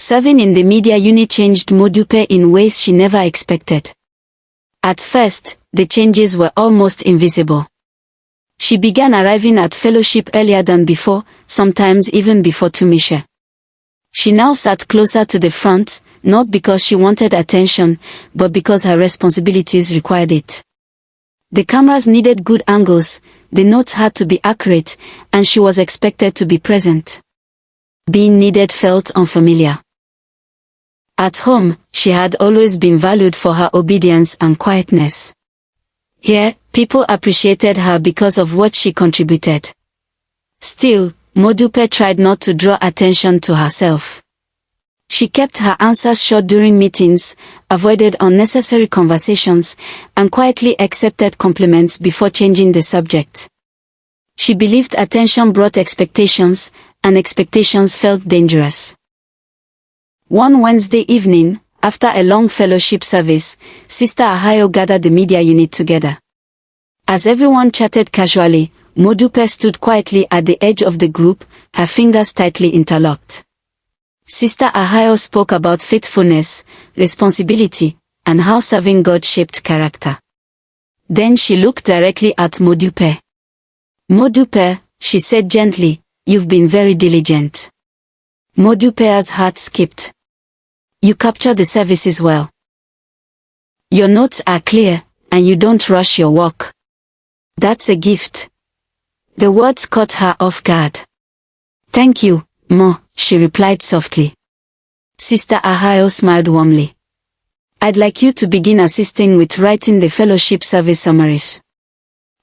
Serving in the media unit changed Modupe in ways she never expected. At first, the changes were almost invisible. She began arriving at fellowship earlier than before, sometimes even before Tumisha. She now sat closer to the front, not because she wanted attention, but because her responsibilities required it. The cameras needed good angles, the notes had to be accurate, and she was expected to be present. Being needed felt unfamiliar. At home, she had always been valued for her obedience and quietness. Here, people appreciated her because of what she contributed. Still, Modupe tried not to draw attention to herself. She kept her answers short during meetings, avoided unnecessary conversations, and quietly accepted compliments before changing the subject. She believed attention brought expectations, and expectations felt dangerous. One Wednesday evening, after a long fellowship service, Sister Ahayo gathered the media unit together. As everyone chatted casually, Modupe stood quietly at the edge of the group, her fingers tightly interlocked. Sister Ahayo spoke about faithfulness, responsibility, and how serving God shaped character. Then she looked directly at Modupe. "Modupe," she said gently, "you've been very diligent." Modupe's heart skipped. "You capture the services well. Your notes are clear, and you don't rush your work. That's a gift." The words caught her off guard. "Thank you, Mo," she replied softly. Sister Ahayo smiled warmly. "I'd like you to begin assisting with writing the fellowship service summaries."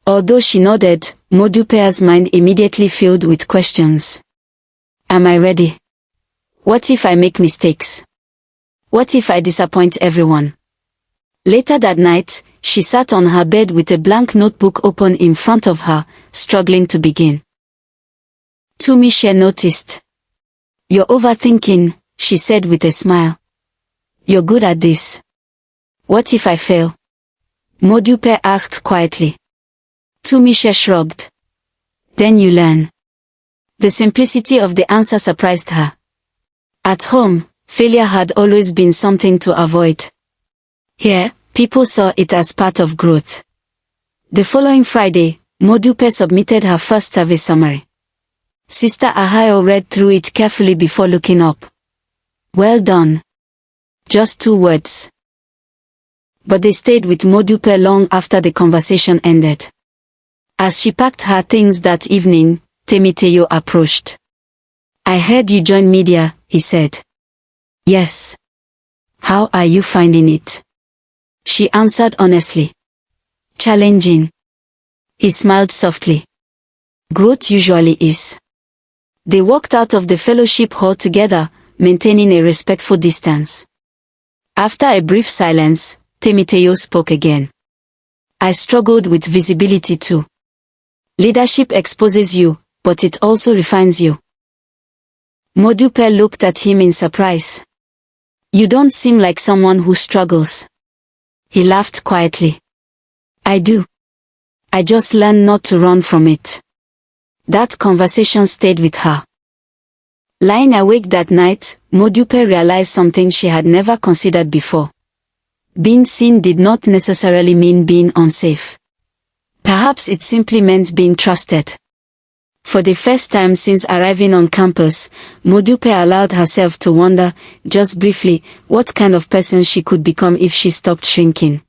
Although she nodded, Modupe's mind immediately filled with questions. "Am I ready? What if I make mistakes? What if I disappoint everyone?" Later that night, she sat on her bed with a blank notebook open in front of her, struggling to begin. Tumisha noticed. "You're overthinking," she said with a smile. "You're good at this. What if I fail?" Modupe asked quietly. Tumisha shrugged. "Then you learn." The simplicity of the answer surprised her. At home, failure had always been something to avoid. Here, people saw it as part of growth. The following Friday, Modupe submitted her first service summary. Sister Ahayo read through it carefully before looking up. "Well done." Just 2 words. But they stayed with Modupe long after the conversation ended. As she packed her things that evening, Temiteyo approached. "I heard you joined media," he said. "Yes. How are you finding it?" She answered honestly. "Challenging." He smiled softly. "Growth usually is." They walked out of the fellowship hall together, maintaining a respectful distance. After a brief silence, Temiteyo spoke again. "I struggled with visibility too. Leadership exposes you, but it also refines you." Modupe looked at him in surprise. "You don't seem like someone who struggles." He laughed quietly. "I do. I just learned not to run from it." That conversation stayed with her. Lying awake that night, Modupe realized something she had never considered before. Being seen did not necessarily mean being unsafe. Perhaps it simply meant being trusted. For the first time since arriving on campus, Modupe allowed herself to wonder, just briefly, what kind of person she could become if she stopped shrinking.